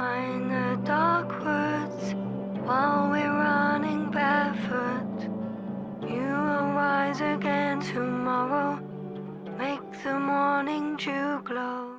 behind the dark woods while we're running barefoot. You will rise again tomorrow, make the morning dew glow.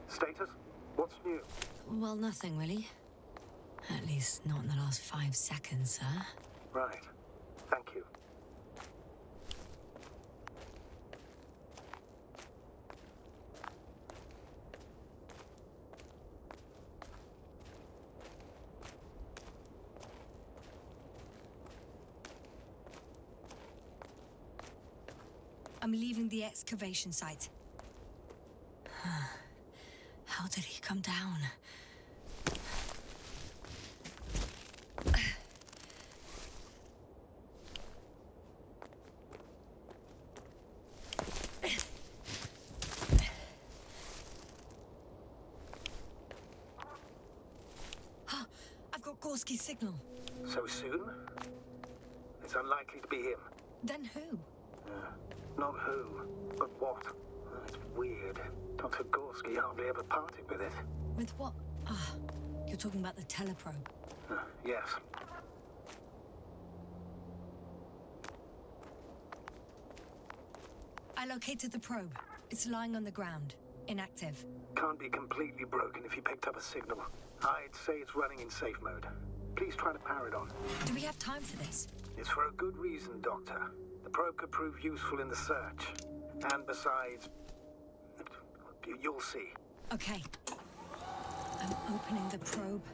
Status? What's new? Well, nothing really. At least not in the last 5 seconds, sir. Right. Thank you. I'm leaving the excavation site. How did he come down? I've got Gorski's signal. So soon? It's unlikely to be him. Then who? Not who, but what. It's weird. Dr. Gorski hardly ever parted with it. With what? Ah, you're talking about the teleprobe. Yes. I located the probe. It's lying on the ground, inactive. Can't be completely broken if you picked up a signal. I'd say it's running in safe mode. Please try to power it on. Do we have time for this? It's for a good reason, Doctor. The probe could prove useful in the search. And besides, you'll see. Okay. I'm opening the probe.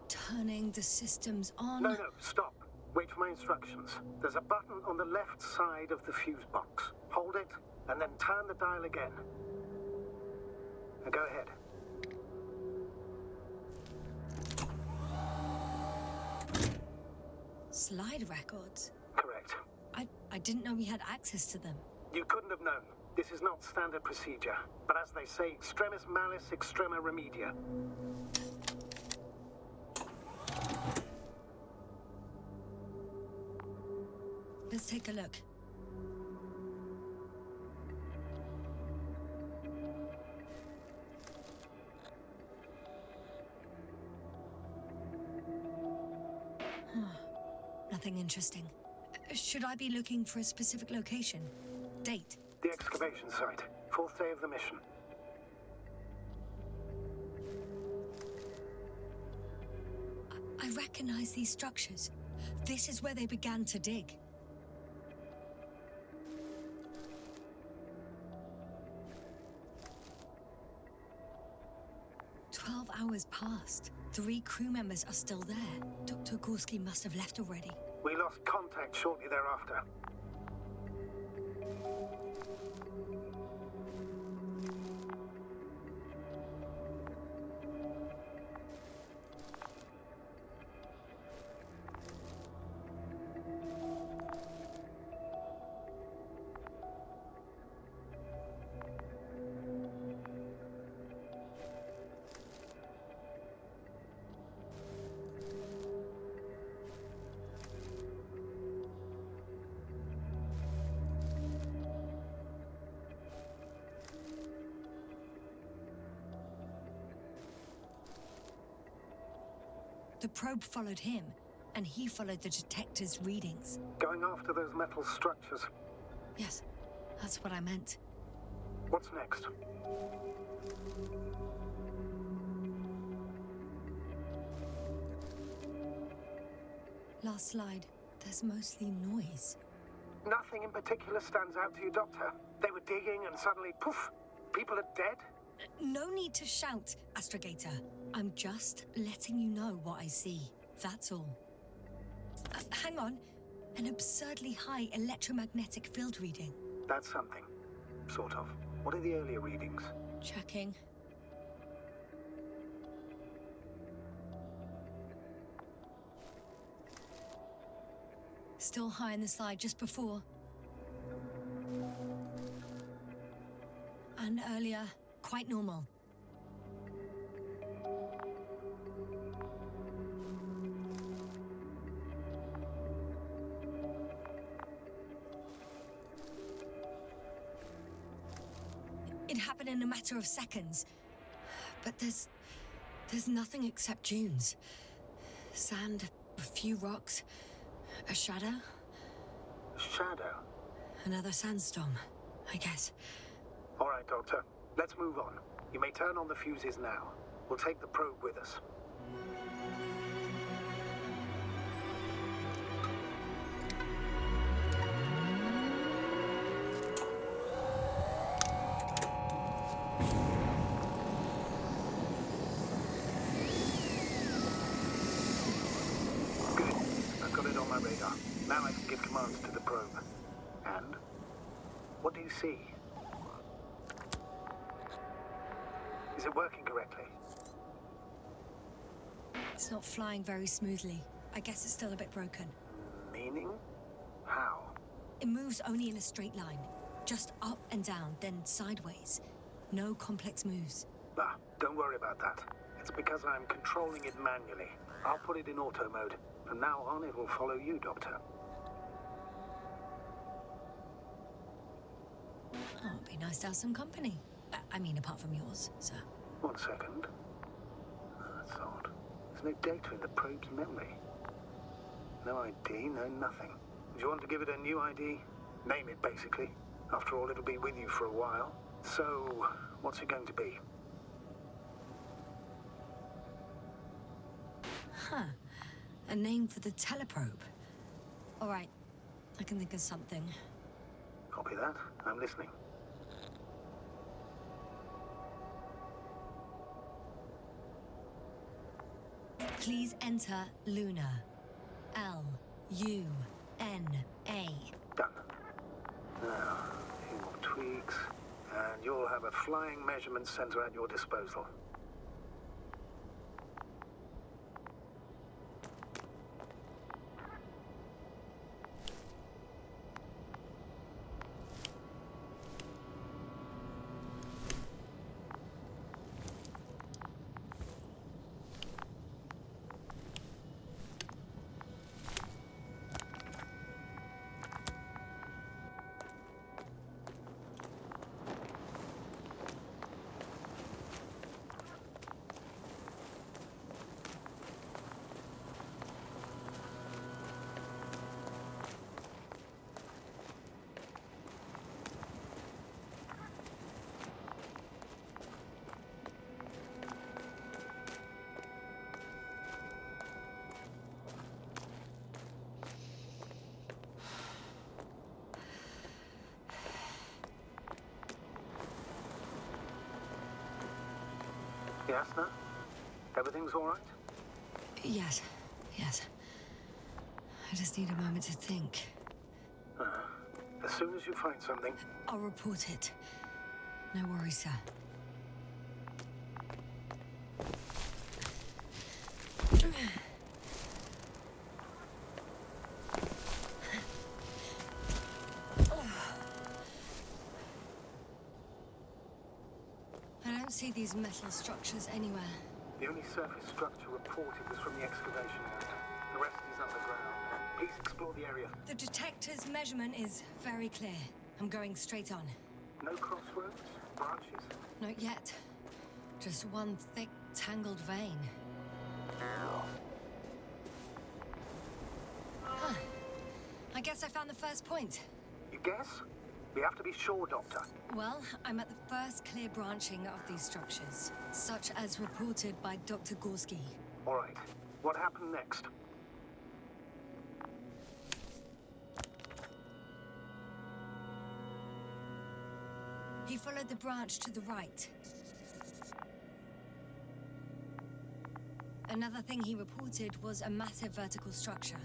Turning the systems on. No, stop. Wait for my instructions. There's a button on the left side of the fuse box. Hold it, and then turn the dial again. Now go ahead. Slide records? Correct. I didn't know we had access to them. You couldn't have known. This is not standard procedure. But as they say, extremis malice, extrema remedia. Let's take a look. Nothing interesting. Should I be looking for a specific location? Date? The excavation site. 4th day of the mission. I recognize these structures. This is where they began to dig. Hours passed. 3 crew members are still there. Dr. Gorski must have left already. We lost contact shortly thereafter. The probe followed him, and he followed the detector's readings. Going after those metal structures. Yes, that's what I meant. What's next? Last slide. There's mostly noise. Nothing in particular stands out to you, Doctor? They were digging and suddenly, poof, people are dead? No need to shout, Astrogator. I'm just letting you know what I see. That's all. Hang on. An absurdly high electromagnetic field reading. That's something. Sort of. What are the earlier readings? Checking. Still high in the slide just before. And earlier, quite normal. It happened in a matter of seconds. But there's nothing except dunes. Sand, a few rocks, a shadow. Shadow? Another sandstorm, I guess. All right, Doctor. Let's move on. You may turn on the fuses now. We'll take the probe with us. Good. I've got it on my radar. Now I can give commands to the probe. And? What do you see? Is it working correctly? It's not flying very smoothly. I guess it's still a bit broken. Meaning? How? It moves only in a straight line. Just up and down, then sideways. No complex moves. Ah, don't worry about that. It's because I'm controlling it manually. I'll put it in auto mode. From now on, it will follow you, Doctor. Oh, it'd be nice to have some company. I mean, apart from yours, sir. 1 second. That's odd. There's no data in the probe's memory. No ID, no nothing. Do you want to give it a new ID? Name it, basically. After all, it'll be with you for a while. So, what's it going to be? Huh. A name for the teleprobe. All right. I can think of something. Copy that. I'm listening. Please enter Luna. L-U-N-A. Done. Now, a few more tweaks, and you'll have a flying measurement center at your disposal. Yasna? Everything's all right? Yes. I just need a moment to think. As soon as you find something... I'll report it. No worries, sir. I don't see these metal structures anywhere. The only surface structure reported was from the excavation area. The rest is underground. Please explore the area. The detector's measurement is very clear. I'm going straight on. No crossroads? Branches? Not yet. Just one thick, tangled vein. Huh. I guess I found the first point. You guess? We have to be sure, Doctor. Well, I'm at the first clear branching of these structures, such as reported by Dr. Gorski. All right. What happened next? He followed the branch to the right. Another thing he reported was a massive vertical structure.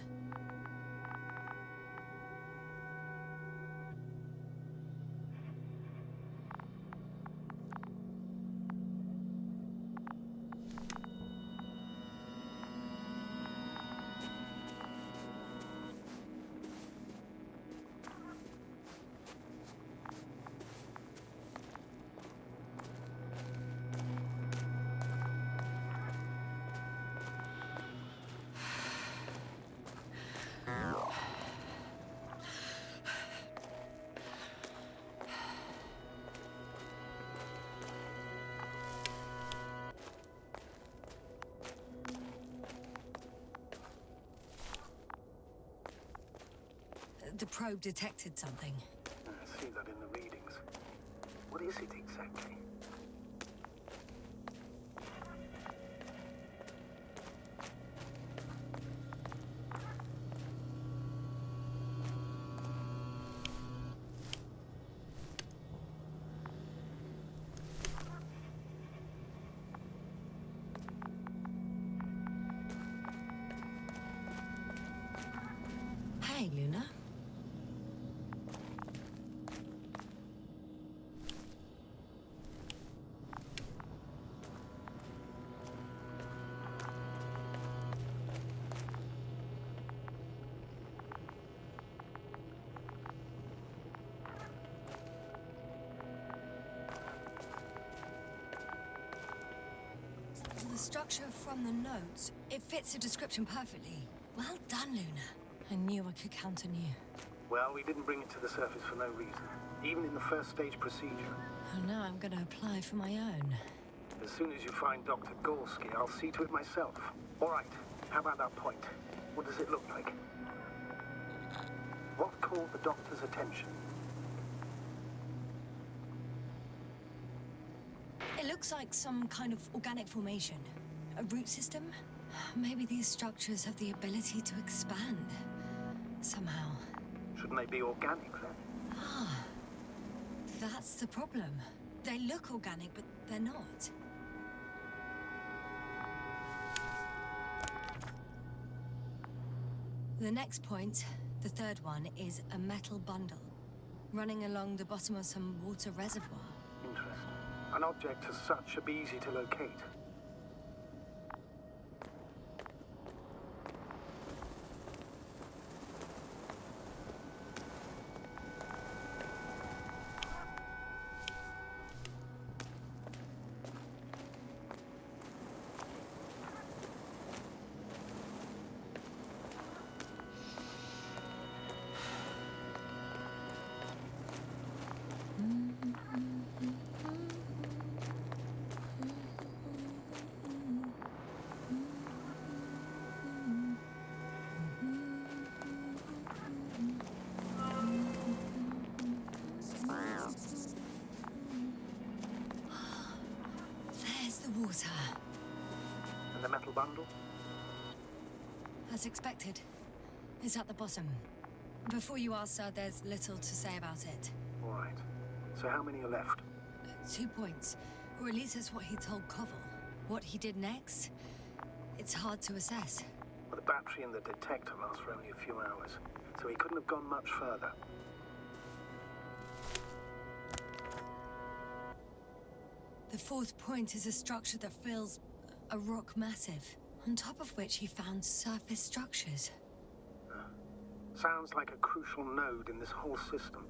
The probe detected something. I see that in the readings. What is it exactly? Hey, Luna. The structure from the notes, it fits the description perfectly. Well done, Luna. I knew I could count on you. Well, we didn't bring it to the surface for no reason. Even in the first stage procedure. And now I'm going to apply for my own. As soon as you find Dr. Gorski, I'll see to it myself. All right, how about that point? What does it look like? What caught the doctor's attention? It looks like some kind of organic formation. A root system? Maybe these structures have the ability to expand. Somehow. Shouldn't they be organic then? Ah. That's the problem. They look organic, but they're not. The next point, the third one, is a metal bundle running along the bottom of some water reservoir. Interesting. An object as such should be easy to locate. There's the water. And the metal bundle? As expected. It's at the bottom. Before you ask, sir, there's little to say about it. All right. So how many are left? 2 points. Or at least that's what he told Koval. What he did next, it's hard to assess. Well, the battery and the detector last for only a few hours, so he couldn't have gone much further. The fourth point is a structure that fills a rock massive, on top of which he found surface structures. Sounds like a crucial node in this whole system.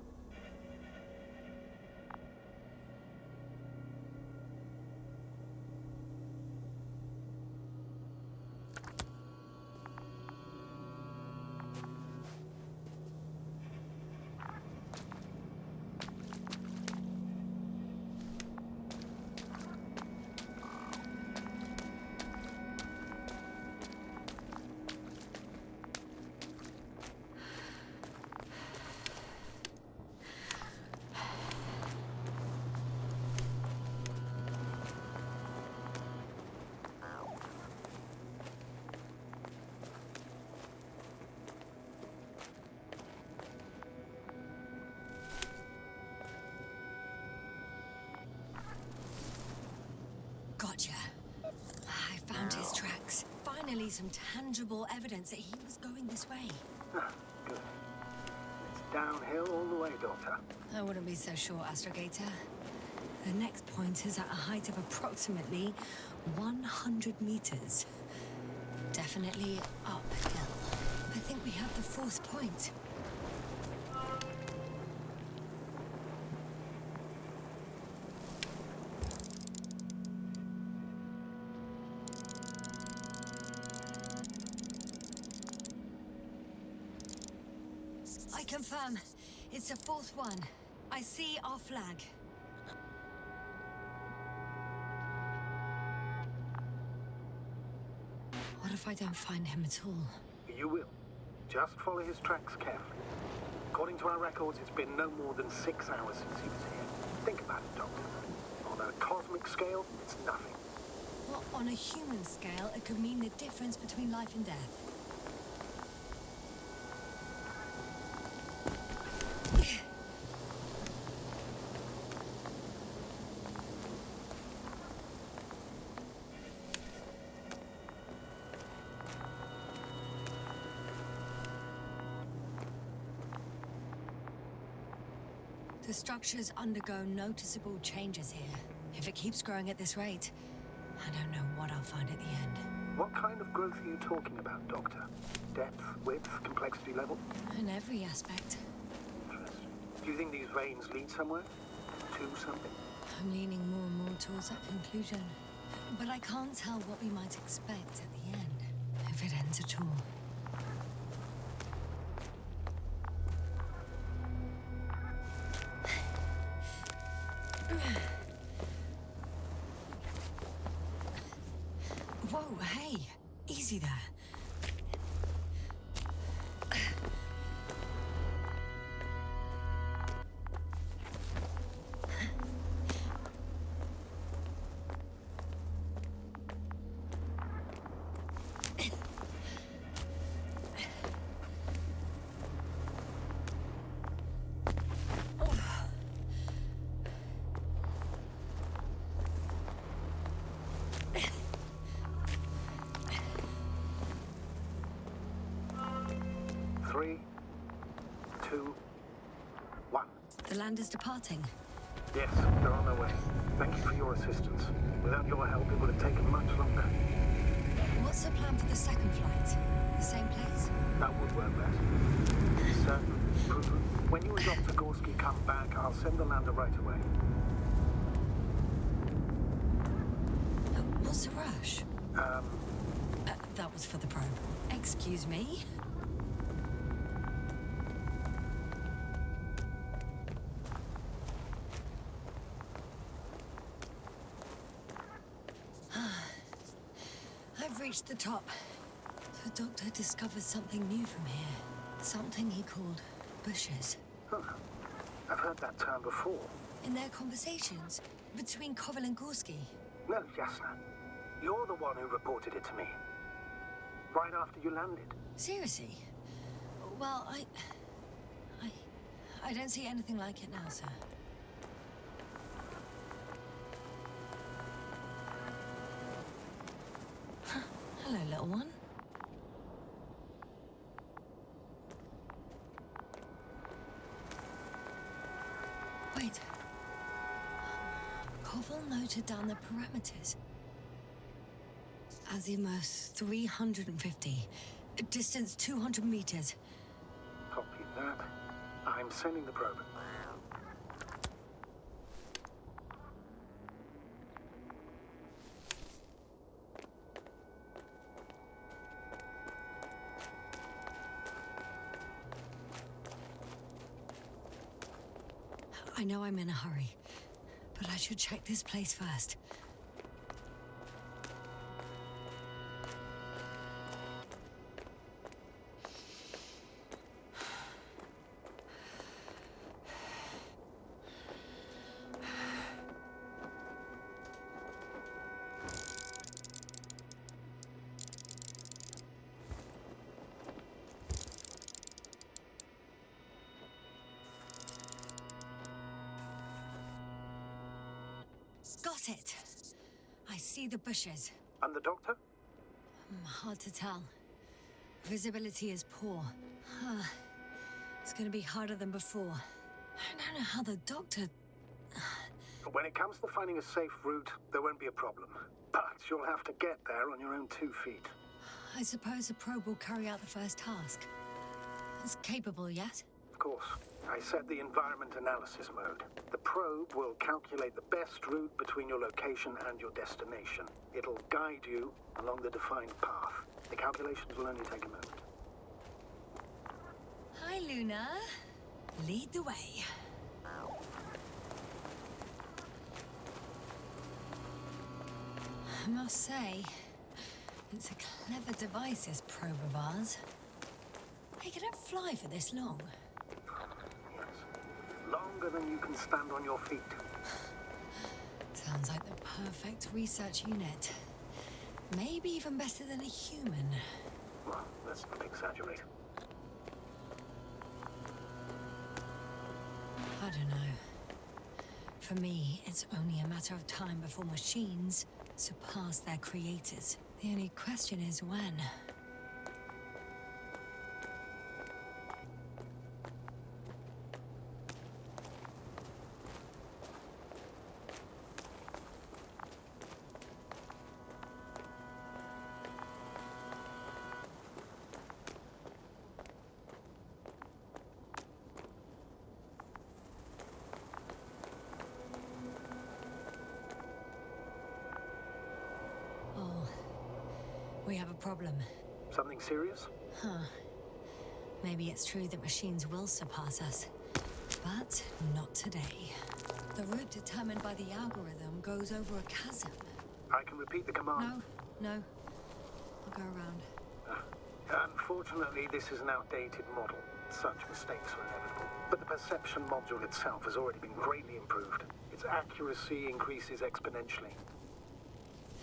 see some tangible evidence that he was going this way. Ah, good. It's downhill all the way, Doctor. I wouldn't be so sure, Astrogator. The next point is at a height of approximately 100 meters. Definitely uphill. I think we have the fourth point. I confirm. It's the fourth one. I see our flag. What if I don't find him at all? You will. Just follow his tracks carefully. According to our records, it's been no more than 6 hours since he was here. Think about it, Doctor. On a cosmic scale, it's nothing. Well, on a human scale, it could mean the difference between life and death. The structures undergo noticeable changes here. If it keeps growing at this rate, I don't know what I'll find at the end. What kind of growth are you talking about, Doctor? Depth, width, complexity level? In every aspect. Interesting. Do you think these veins lead somewhere? To something? I'm leaning more and more towards that conclusion. But I can't tell what we might expect at the end, if it ends at all. Whoa, hey! Easy there. Three, two, one. The land is departing. Yes, they're on their way. Thank you for your assistance. Without your help, it would have taken much longer. What's the plan for the second flight? The same place? That would work best. Certain, proven. When you and Dr. Gorski come back, I'll send the lander right away. What's the rush? That was for the probe. Excuse me? I've reached the top. The doctor discovered something new from here. Something he called bushes. Huh. I've heard that term before. In their conversations between Koval and Gorski. No, Jasna. You're the one who reported it to me. Right after you landed. Seriously? Well, I don't see anything like it now, sir. Hello, little one. Wait. Koval noted down the parameters. Azimuth 350. Distance 200 meters. Copy that. I'm sending the probe. I know I'm in a hurry, but I should check this place first. Got it. I see the bushes. And the doctor? Hard to tell. Visibility is poor. It's gonna be harder than before. I don't know how the doctor... When it comes to finding a safe route, there won't be a problem. But you'll have to get there on your own 2 feet. I suppose the probe will carry out the first task. It's capable yet? Of course. I set the environment analysis mode. The probe will calculate the best route between your location and your destination. It'll guide you along the defined path. The calculations will only take a moment. Hi, Luna. Lead the way. I must say, it's a clever device, this probe of ours. Hey, can it fly for this long? Yes. Longer than you can stand on your feet. Sounds like the perfect research unit. Maybe even better than a human. Well, let's not exaggerate. I don't know. For me, it's only a matter of time before machines surpass their creators. The only question is when. We have a problem. Something serious? Maybe it's true that machines will surpass us, but not today. The route determined by the algorithm goes over a chasm. I can repeat the command. No. I'll go around. Unfortunately, this is an outdated model. Such mistakes are inevitable. But the perception module itself has already been greatly improved. Its accuracy increases exponentially.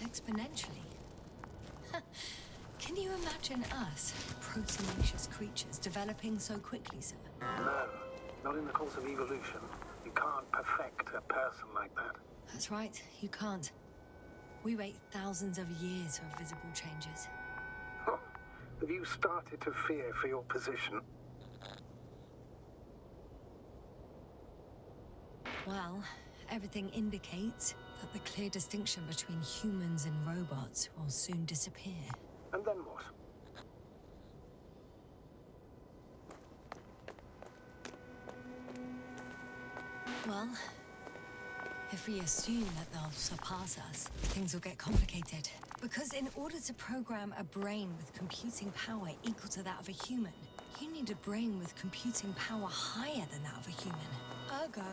Exponentially? Can you imagine us, proteinaceous creatures, developing so quickly, sir? No, not in the course of evolution. You can't perfect a person like that. That's right, you can't. We wait thousands of years for visible changes. Oh, have you started to fear for your position? Well, everything indicates that the clear distinction between humans and robots will soon disappear. And then what? Well, if we assume that they'll surpass us, things will get complicated. Because in order to program a brain with computing power equal to that of a human, you need a brain with computing power higher than that of a human. Ergo,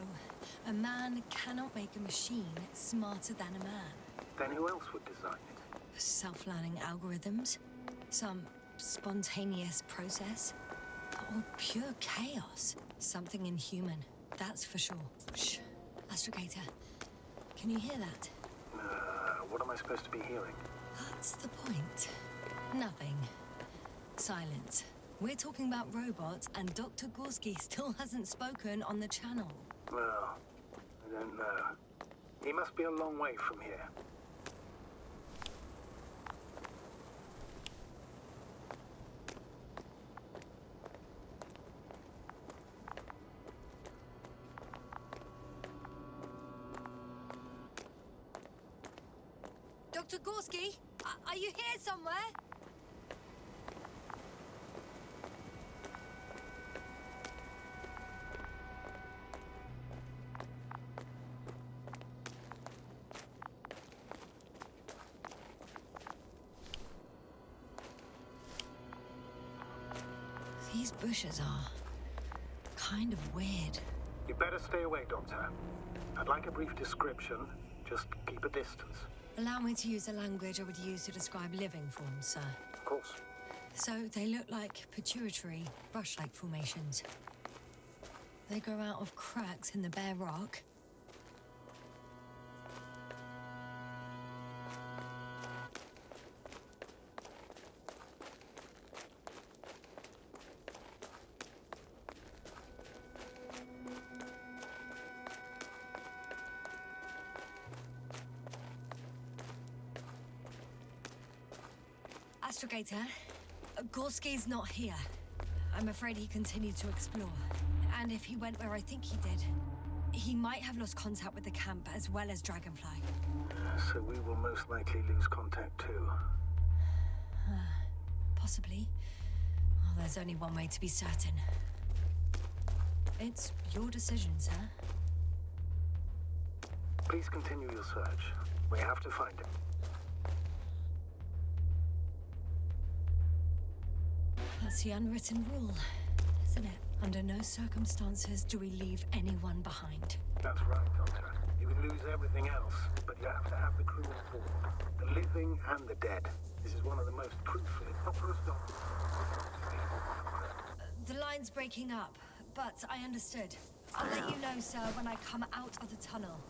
a man cannot make a machine smarter than a man. Then who else would design it? Self-learning algorithms, some spontaneous process, or pure chaos. Something inhuman, that's for sure. Shh, Astrogator, can you hear that? What am I supposed to be hearing? That's the point. Nothing. Silence. We're talking about robots, and Dr. Gorski still hasn't spoken on the channel. Well, I don't know. He must be a long way from here. Dr. Gorski, are you here somewhere? These bushes are kind of weird. You better stay away, Doctor. I'd like a brief description. Just keep a distance. Allow me to use the language I would use to describe living forms, sir. Of course. So they look like pituitary, brush-like formations. They grow out of cracks in the bare rock. Astrogator, Gorski's not here. I'm afraid he continued to explore. And if he went where I think he did, he might have lost contact with the camp as well as Dragonfly. So we will most likely lose contact too. Possibly. Well, there's only one way to be certain. It's your decision, sir. Please continue your search. We have to find him. That's the unwritten rule, isn't it? Under no circumstances do we leave anyone behind. That's right, Doctor. You can lose everything else, but you have to have the crew on board. The living and the dead. This is one of the most crucial, properest documents. The line's breaking up, but I understood. I'll let you know, sir, when I come out of the tunnel.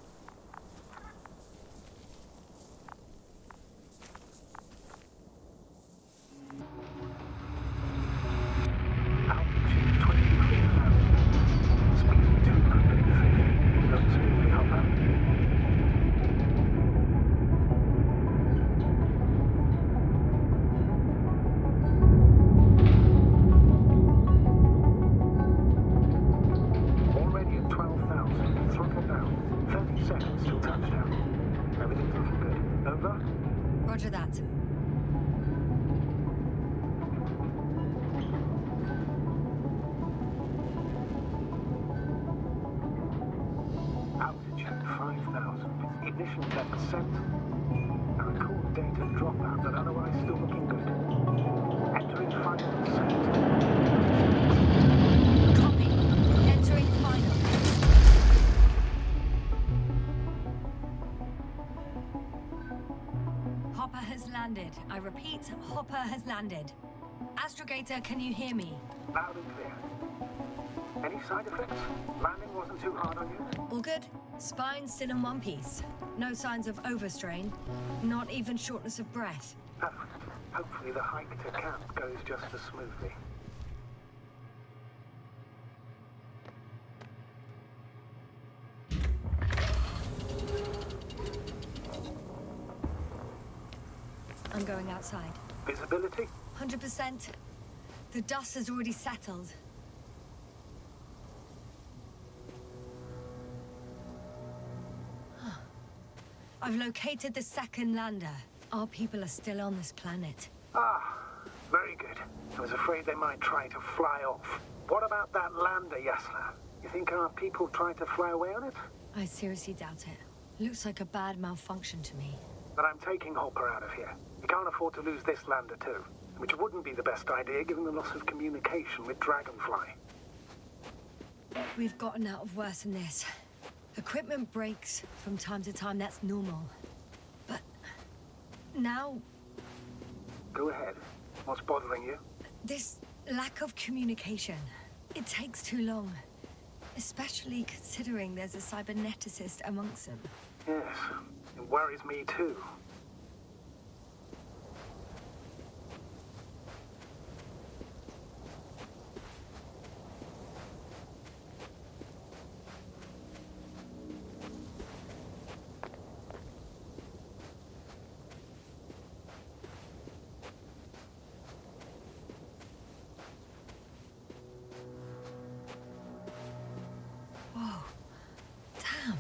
Altitude 23,000. Speed 250. Going smoothly, Hopper. Already at 12,000. Throttle down. 30 seconds till touchdown. Everything's looking good. Over? Roger that. Altitude 5,000. Ignition tech set. A record data dropout, but otherwise still looking good. Entering final descent. Copy. Entering final. Hopper has landed. I repeat, Hopper has landed. Astrogator, can you hear me? Loud and clear. Any side effects? Landing wasn't too hard on you? All good? Spine still in one piece. No signs of overstrain. Not even shortness of breath. Perfect. Hopefully the hike to camp goes just as smoothly. I'm going outside. Visibility? 100%. The dust has already settled. I've located the second lander. Our people are still on this planet. Ah, very good. I was afraid they might try to fly off. What about that lander, Yasna? You think our people tried to fly away on it? I seriously doubt it. Looks like a bad malfunction to me. But I'm taking Hopper out of here. We can't afford to lose this lander too. Which wouldn't be the best idea given the loss of communication with Dragonfly. We've gotten out of worse than this. Equipment breaks from time to time, that's normal. But now, Go ahead. What's bothering you? this lack of communication, it takes too long. Especially considering there's a cyberneticist amongst them. Yes, it worries me too. Whoa. Damn.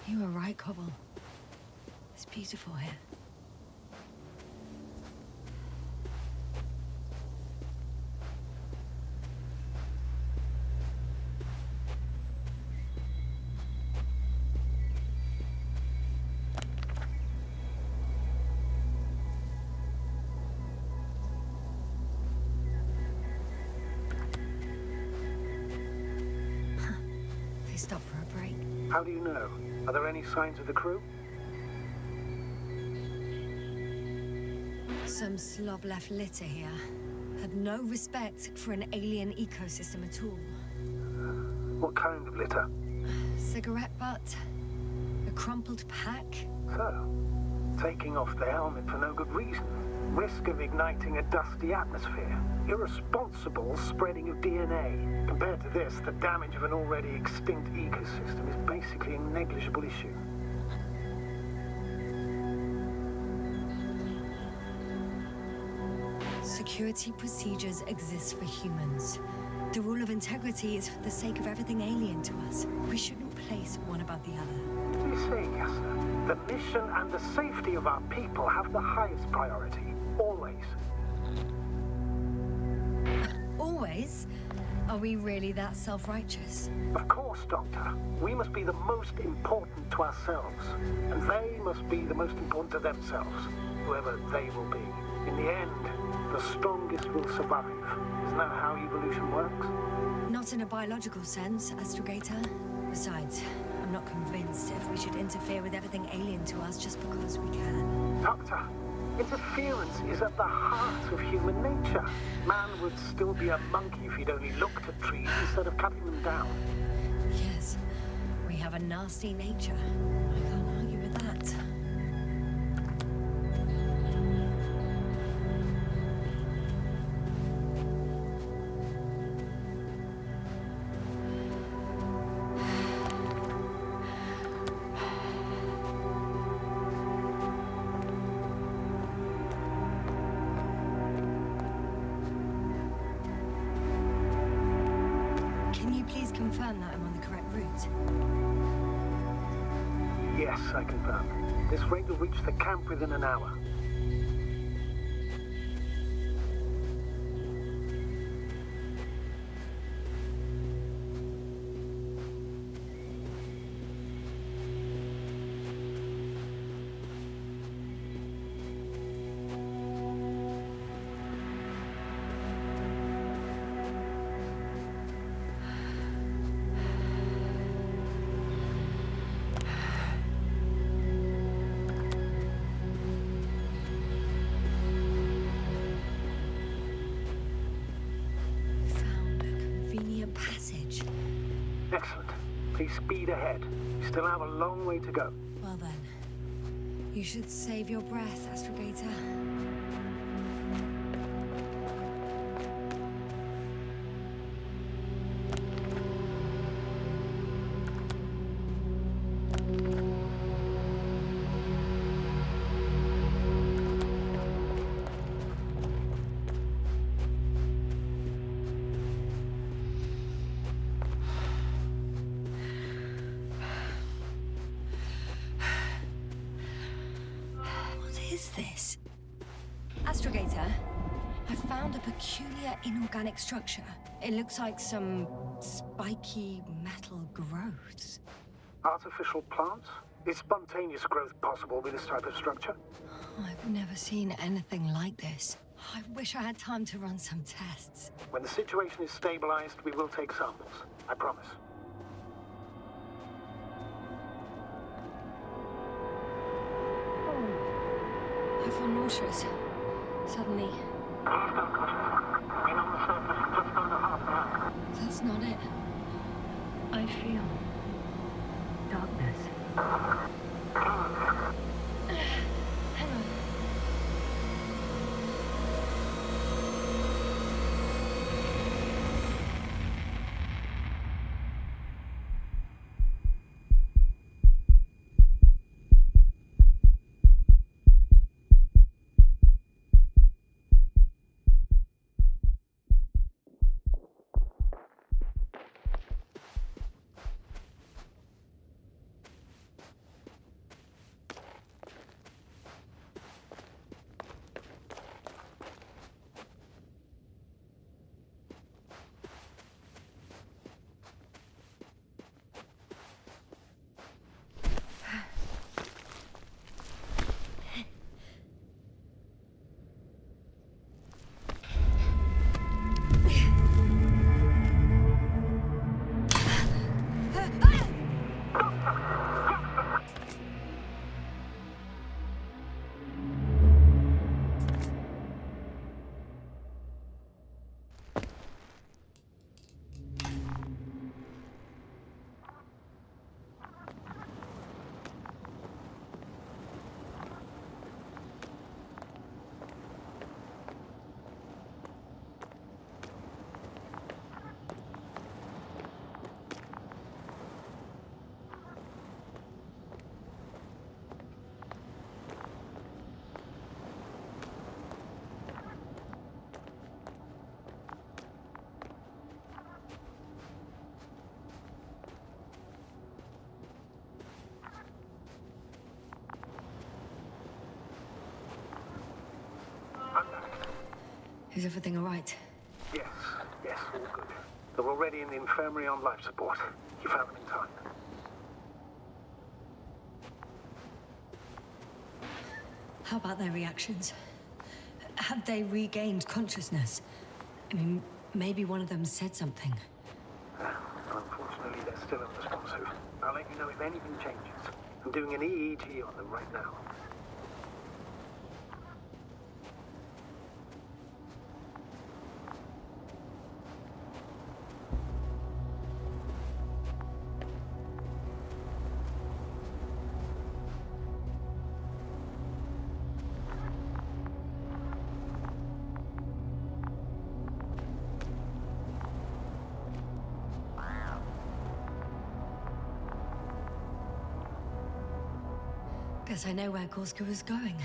You were right, Cobble. It's beautiful here. They stopped for a break. How do you know? Are there any signs of the crew? Some slob left litter here. Had no respect for an alien ecosystem at all. What kind of litter? Cigarette butt, a crumpled pack. So, taking off the helmet for no good reason. Risk of igniting a dusty atmosphere. Irresponsible spreading of DNA. Compared to this, the damage of an already extinct ecosystem is basically a negligible issue. security procedures exist for humans. The rule of integrity is for the sake of everything alien to us. We shouldn't place one above the other. You see, Yasser, the mission and the safety of our people have the highest priority. Always. Always? Are we really that self-righteous? Of course, Doctor. We must be the most important to ourselves. And they must be the most important to themselves. Whoever they will be. In the end, the strongest will survive. Isn't that how evolution works? Not in a biological sense, Astrogator. Besides, I'm not convinced if we should interfere with everything alien to us just because we can. Doctor, interference is at the heart of human nature. Man would still be a monkey if he'd only looked at trees instead of cutting them down. Yes, we have a nasty nature. I can't argue with that. Confirm that I'm on the correct route. Yes, I confirm. This rate will reach the camp within an hour. Excellent. Please speed ahead. You still have a long way to go. Well then, you should save your breath, Astrogator. This? Astrogator, I found a peculiar inorganic structure. It looks like some spiky metal growths. Artificial plants? Is spontaneous growth possible with this type of structure? I've never seen anything like this. I wish I had time to run some tests. When the situation is stabilized, we will take samples. I promise. I feel nauseous. Suddenly. That's not it. I feel darkness. Hang on. Is everything all right? Yes, all good. They're already in the infirmary on life support. You found them in time. How about their reactions? Have they regained consciousness? I mean, maybe one of them said something. Unfortunately, they're still unresponsive. I'll let you know if anything changes. I'm doing an EEG on them right now. Guess I know where Gorskого is going.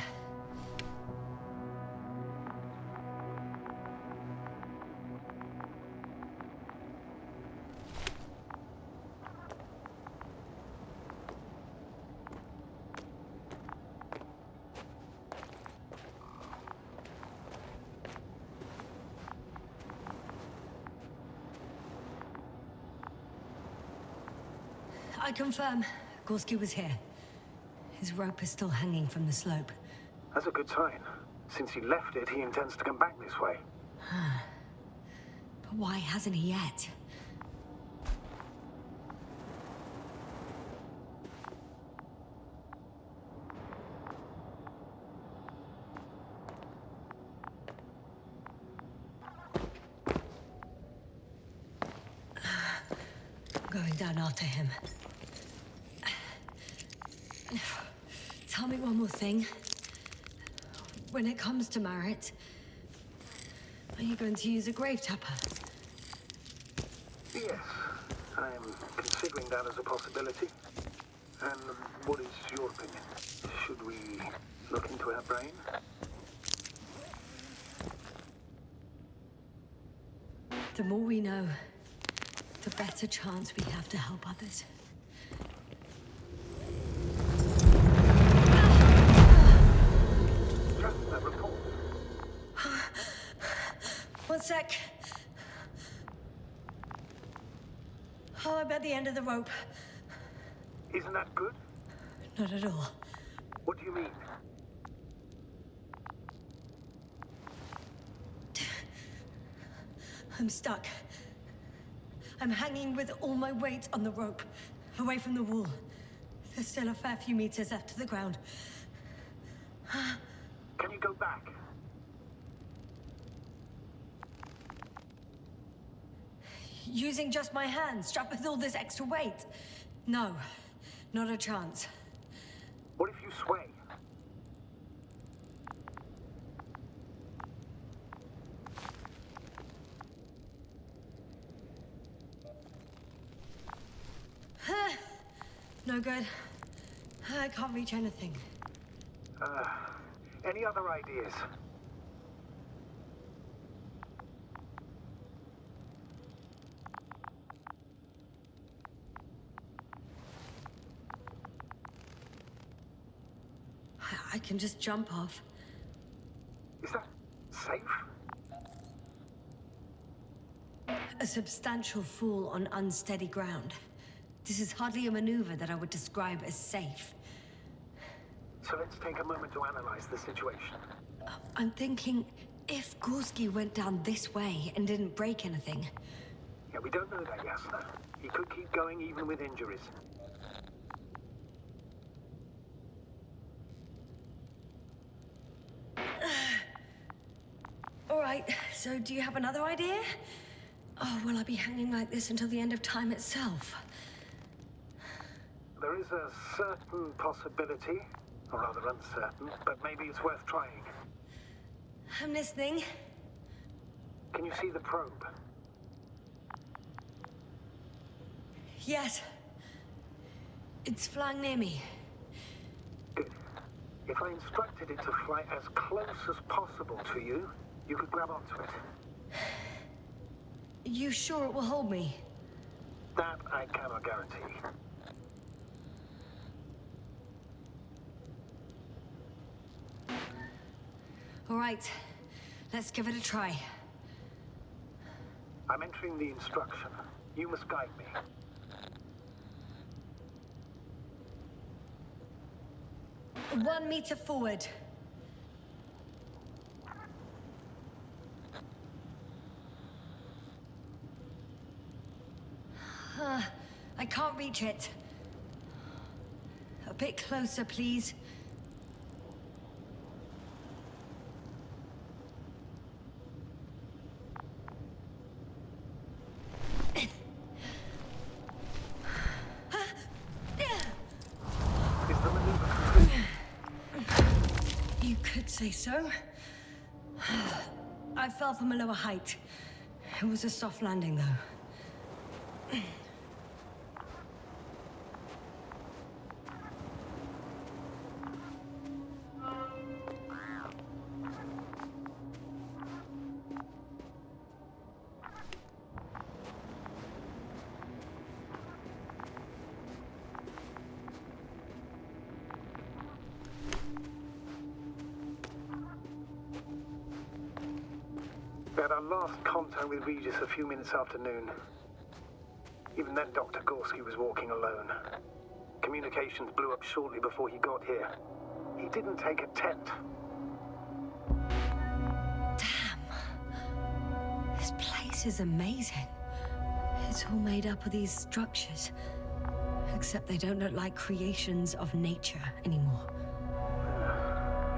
I confirm, Gorski was here. His rope is still hanging from the slope. That's a good sign. Since he left it, he intends to come back this way. But why hasn't he yet? Going down after him. Tell me one more thing. When it comes to Marit, are you going to use a grave tapper? Yes, I am considering that as a possibility. And what is your opinion? Should we look into her brain? The more we know, the better chance we have to help others. One sec. Oh, I'm at the end of the rope. Isn't that good? Not at all. What do you mean? I'm stuck. I'm hanging with all my weight on the rope, away from the wall. There's still a fair few meters left to the ground. Can you go back? Using just my hands, strapped with all this extra weight? No, not a chance. What if you sway? No good. I can't reach anything. Any other ideas? I can just jump off. Is that safe? A substantial fall on unsteady ground. This is hardly a maneuver that I would describe as safe. So let's take a moment to analyze the situation. I'm thinking, if Gorski went down this way and didn't break anything... Yeah, we don't know that, Yasna. He could keep going even with injuries. All right, so do you have another idea? Oh, will I be hanging like this until the end of time itself? There is a certain possibility, or rather uncertain, but maybe it's worth trying. I'm listening. Can you see the probe? Yes. It's flying near me. Good. If I instructed it to fly as close as possible to you, you could grab onto it. You sure it will hold me? That I cannot guarantee. All right. Let's give it a try. I'm entering the instruction. You must guide me. One meter forward. I can't reach it. A bit closer, please. Is the maneuver complete? You could say so. I fell from a lower height. It was a soft landing, though. We had our last contact with Regis a few minutes after noon. Even then, Dr. Gorski was walking alone. Communications blew up shortly before he got here. He didn't take a tent. Damn. This place is amazing. It's all made up of these structures. Except they don't look like creations of nature anymore.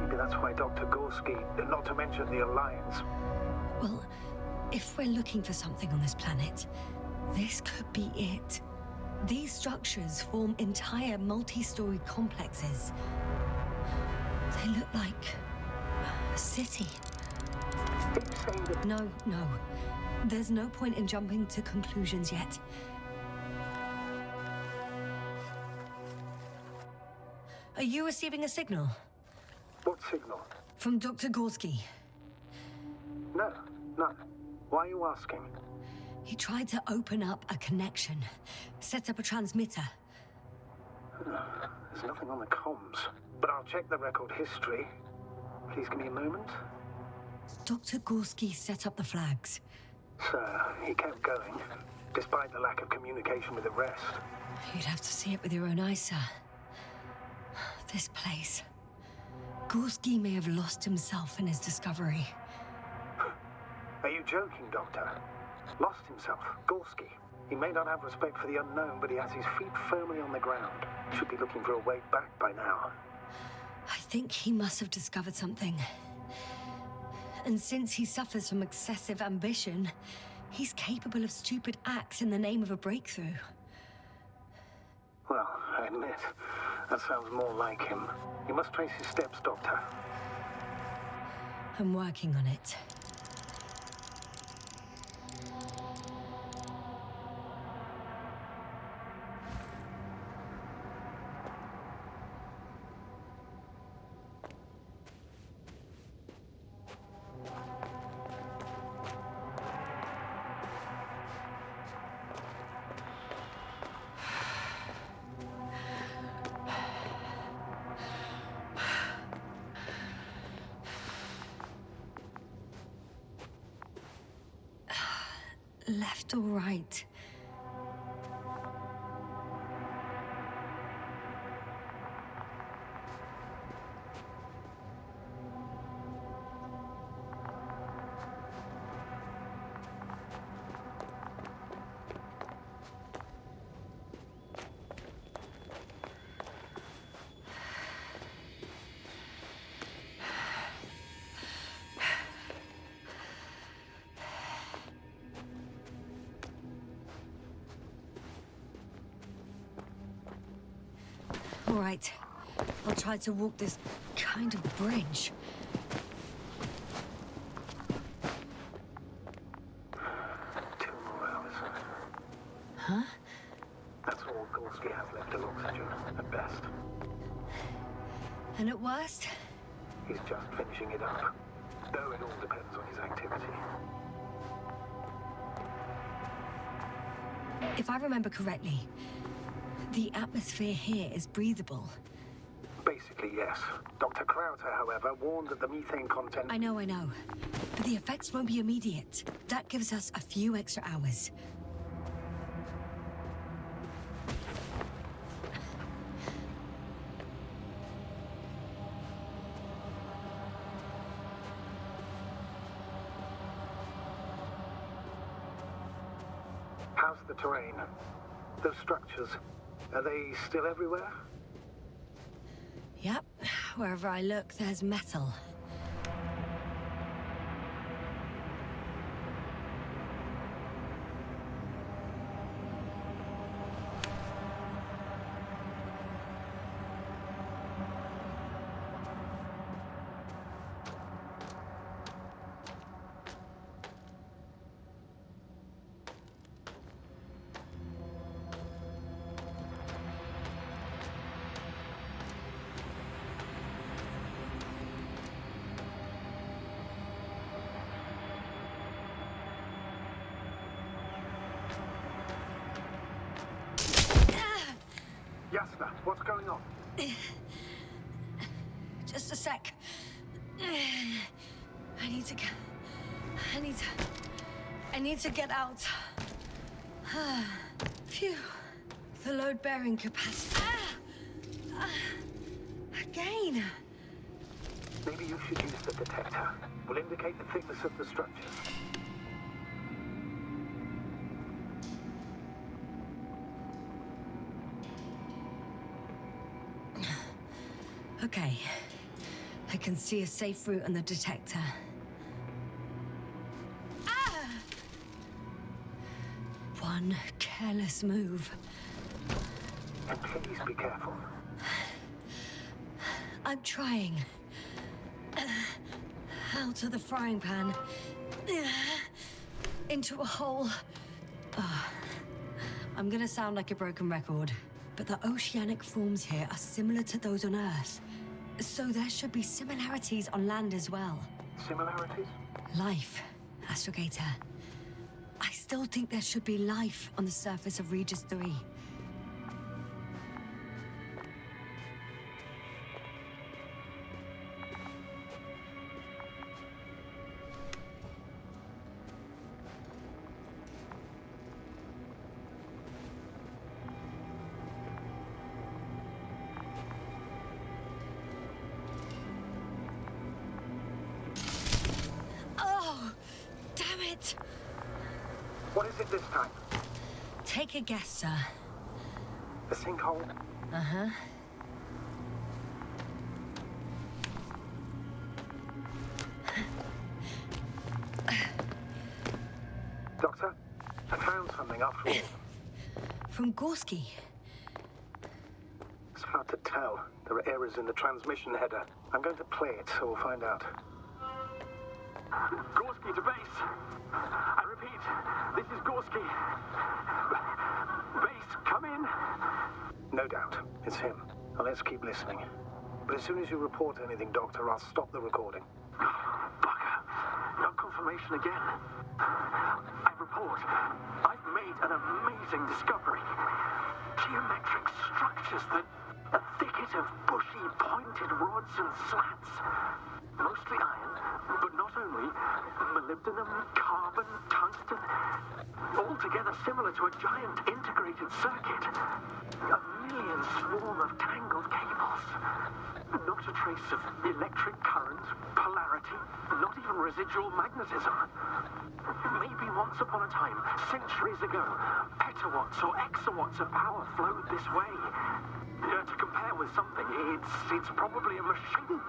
Maybe that's why Dr. Gorski, not to mention the Alliance. Well, if we're looking for something on this planet, this could be it. These structures form entire multi-story complexes. They look like a city. Are you saying that No. There's no point in jumping to conclusions yet. Are you receiving a signal? what signal? From Dr. Gorski. No, none. Why are you asking? He tried to open up a connection, set up a transmitter. There's nothing on the comms, but I'll check the record history. Please give me a moment. Dr. Gorski set up the flags. Sir, he kept going, despite the lack of communication with the rest. You'd have to see it with your own eyes, sir. This place. Gorski may have lost himself in his discovery. Are you joking, Doctor? Lost himself, Gorski. He may not have respect for the unknown, but he has his feet firmly on the ground. Should be looking for a way back by now. I think he must have discovered something. And since he suffers from excessive ambition, he's capable of stupid acts in the name of a breakthrough. Well, I admit, that sounds more like him. You must trace his steps, Doctor. I'm working on it. Left or right? All right. I'll try to walk this kind of bridge. 2 more hours. Huh? That's all Gorski has left of oxygen, at best. And at worst? He's just finishing it up. Though it all depends on his activity. If I remember correctly, the atmosphere here is breathable. Basically, yes. Dr. Krauter, however, warned that the methane content... I know. but the effects won't be immediate. That gives us a few extra hours. How's the terrain? Those structures, are they still everywhere? Yep, wherever I look, there's metal. Jasna, what's going on? Just a sec. I need to get out. Phew. The load-bearing capacity. Again. Maybe you should use the detector. Will indicate the thickness of the structures. Okay. I can see a safe route on the detector. One careless move. And please be careful. I'm trying. Out of the frying pan. Into a hole. I'm gonna sound like a broken record, but the oceanic forms here are similar to those on Earth. So there should be similarities on land as well. Similarities? Life, Astrogator. I still think there should be life on the surface of Regis 3. Oh, damn it! What is it this time? Take a guess, sir. A sinkhole? Uh-huh. Doctor, I found something after all. From Gorski. It's hard to tell. There are errors in the transmission header. I'm going to play it, so we'll find out. Gorski to base. I repeat, this is Gorski. Base, come in. No doubt. It's him. Now let's keep listening. But as soon as you report anything, Doctor, I'll stop the recording. Bugger. No confirmation again. I report. I've made an amazing discovery. Geometric structures that... a thicket of bushy, pointed rods and slats. Mostly iron, but not only. Molybdenum, carbon, tungsten. All together similar to a giant integrated circuit. A million swarm of tangled cables. Not a trace of electric current, polarity, not even residual magnetism. Maybe once upon a time, centuries ago, petawatts or exawatts of power flowed this way. To compare with something, it's probably a machine.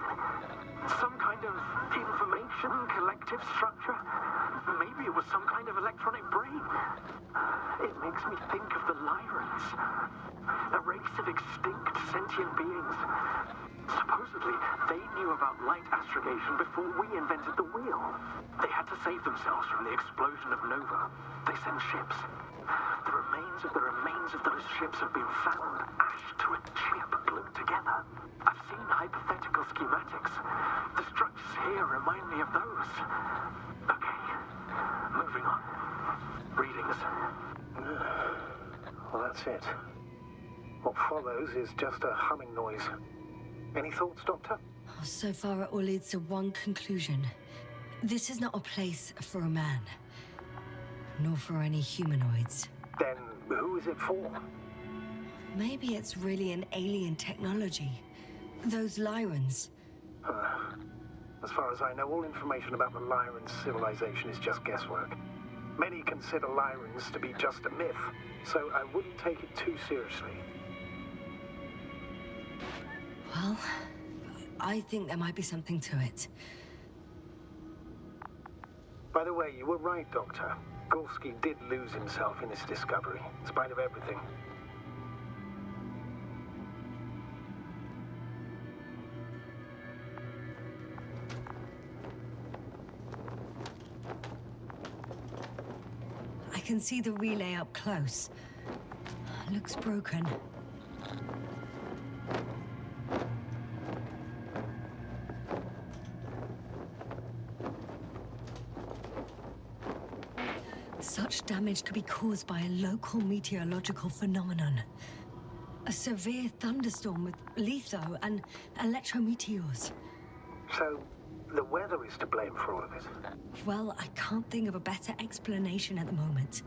Some kind of information collective structure. Maybe it was some kind of electronic brain. It makes me think of the Lyrans. A race of extinct sentient beings. Supposedly, they knew about light astrogation before we invented the wheel. They had to save themselves from the explosion of Nova. They sent ships. The remains of those ships have been found, ashed to a chip glued together. I've seen hypothetical schematics. The structures here remind me of those. Okay, moving on. Readings. Well, that's it. What follows is just a humming noise. Any thoughts, Doctor? So far, it all leads to one conclusion. This is not a place for a man, nor for any humanoids. Then who is it for? Maybe it's really an alien technology. Those Lyrans. As far as I know, all information about the Lyran civilization is just guesswork. Many consider Lyrans to be just a myth, so I wouldn't take it too seriously. Well, I think there might be something to it. By the way, you were right, Doctor. Gorski did lose himself in his discovery, in spite of everything. I can see the relay up close. Looks broken. Such damage could be caused by a local meteorological phenomenon. A severe thunderstorm with litho and electrometeors. So, the weather is to blame for all of it? Well, I can't think of a better explanation at the moment.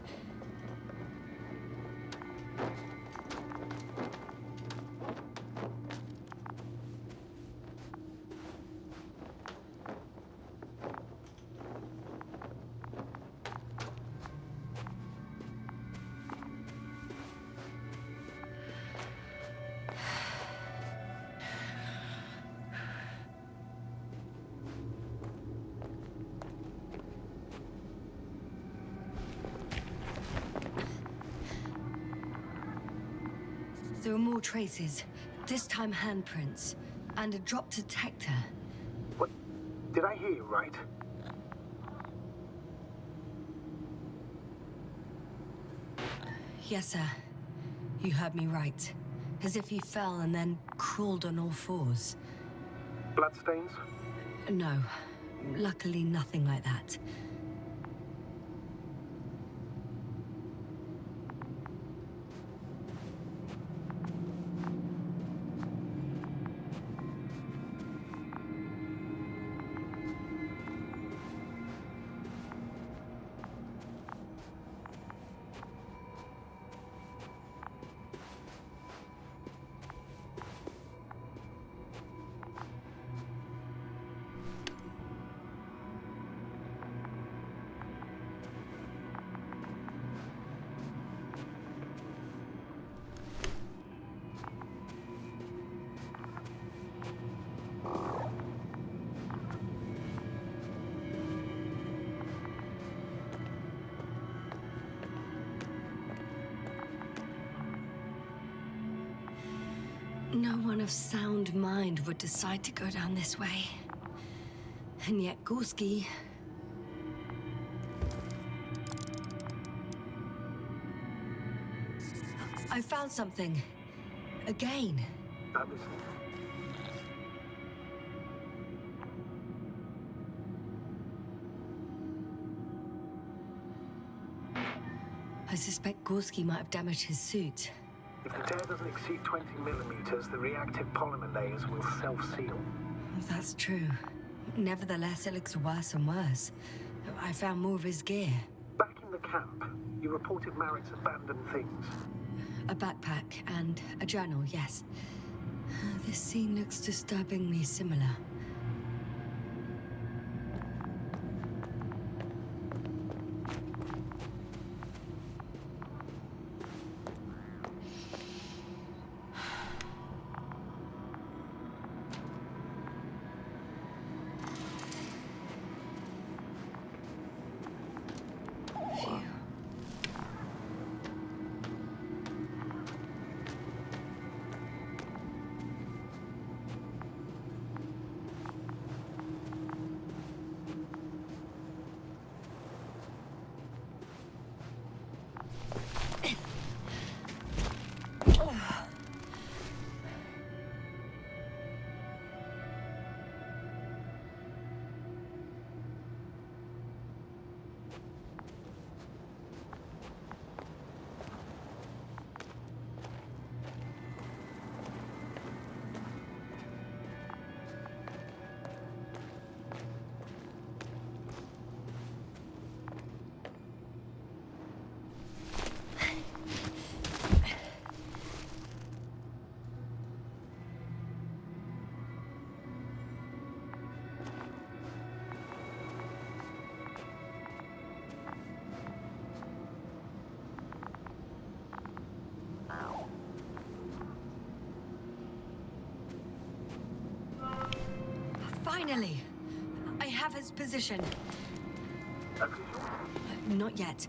There are more traces, this time handprints, and a drop detector. What? Did I hear you right? Yes, sir. You heard me right. As if he fell and then crawled on all fours. Bloodstains? No. Luckily, nothing like that. No one of sound mind would decide to go down this way. And yet Gorski... I found something. Again. That was... I suspect Gorski might have damaged his suit. If the tear doesn't exceed 20 millimeters, the reactive polymer layers will self-seal. That's true. Nevertheless, it looks worse and worse. I found more of his gear. Back in the camp, you reported Marek's abandoned things. A backpack and a journal, yes. This scene looks disturbingly similar. Finally! I have his position. A visual? Not yet.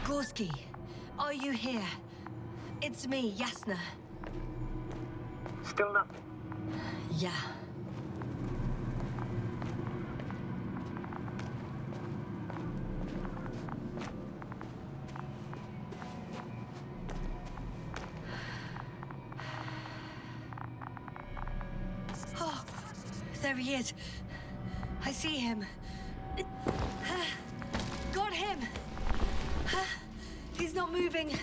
Gorski, are you here? It's me, Yasna. Still nothing. Yeah. Oh, there he is. I see him. Got him! He's not moving.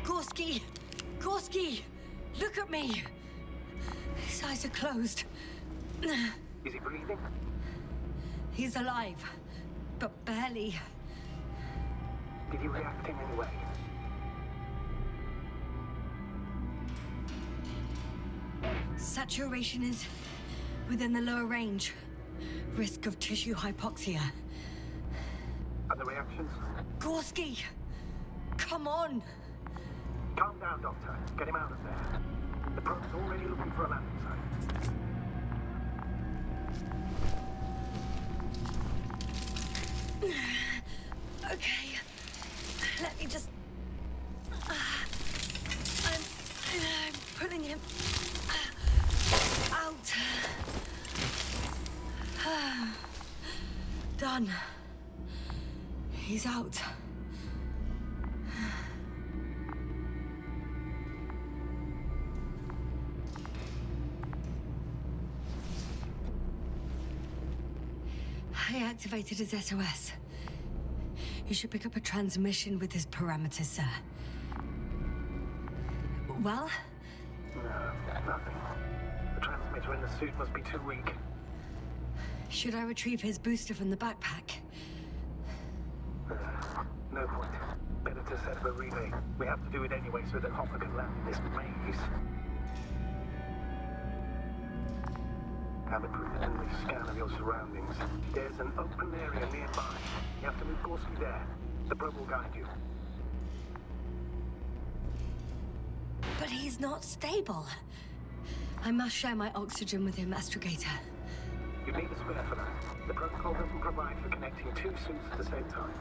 Gorski! Gorski! Look at me! His eyes are closed. Is he breathing? He's alive, but barely. Did he react in any way? Saturation is within the lower range. Risk of tissue hypoxia. And the reactions? Gorski! Come on! Calm down, Doctor. Get him out of there. The probe's already looking for a landing site. Okay. Let me just... I'm pulling him out. Done. He's out. I activated his SOS. You should pick up a transmission with his parameters, sir. Well? No, nothing. The transmitter in the suit must be too weak. Should I retrieve his booster from the backpack? No point. Better to set up a relay. We have to do it anyway so that Hopper can land in this maze. Have a preliminary scan of your surroundings. There's an open area nearby. You have to move Gorski there. The probe will guide you. But he's not stable. I must share my oxygen with him, Astrogator. You need a spare for that. The protocol doesn't provide for connecting two suits at the same time.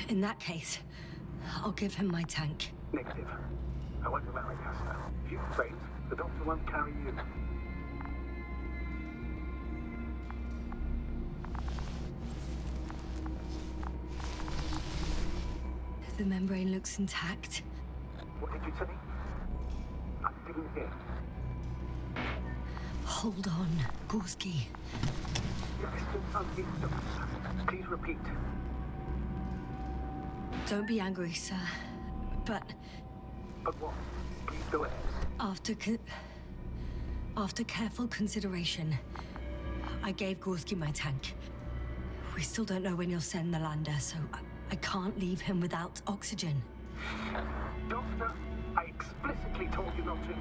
In that case, I'll give him my tank. Negative. I won't allow it, Yasna. If you faint, the doctor won't carry you. The membrane looks intact. What did you say? I didn't hear. Hold on, Gorski. Your distance unbeatable. Please repeat. Don't be angry, sir. But But what? Please go ahead. after careful consideration, I gave Gorski my tank. We still don't know when you'll send the lander, so I can't leave him without oxygen. Doctor, I explicitly told you not to.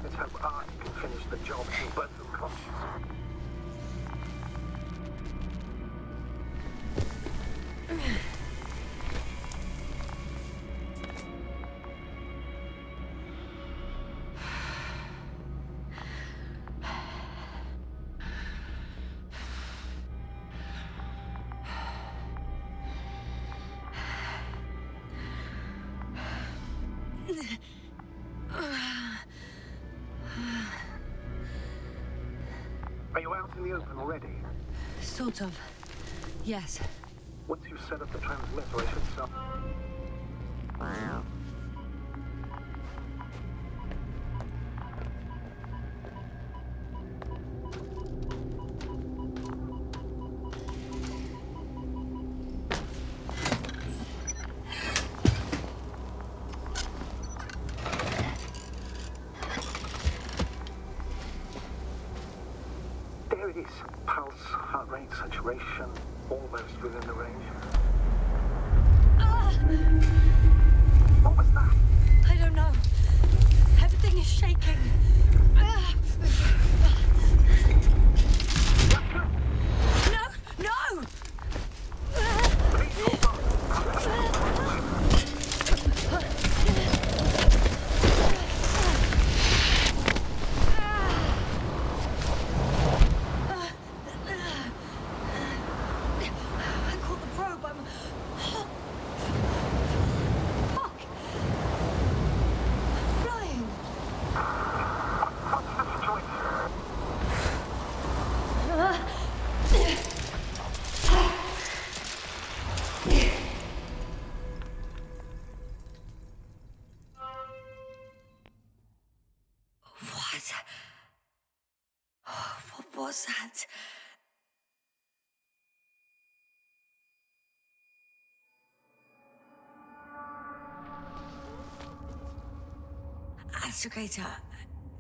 Let's hope I can finish the job and both unconscious. Are you out in the open already? Sort of. Yes. Once you've set up the transmitter, I should stop. There it is. Pulse, heart rate, saturation, almost within the range. I don't know. Everything is shaking. No! No! I caught the probe. I'm... Fuck! I'm flying. What was that? Astrogator,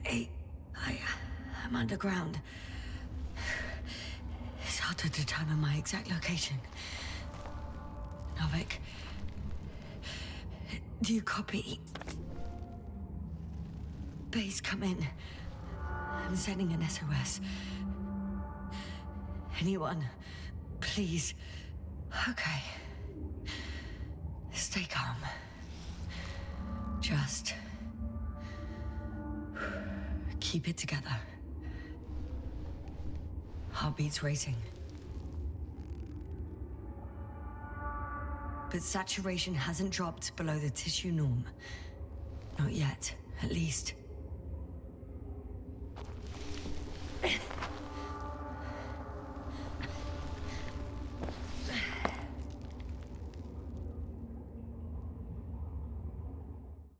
I'm underground. It's hard to determine my exact location. Novik, do you copy? Base, come in. I'm sending an SOS. Anyone, please. Okay. Stay calm. Just keep it together. Heartbeats racing. But saturation hasn't dropped below the tissue norm. Not yet, at least.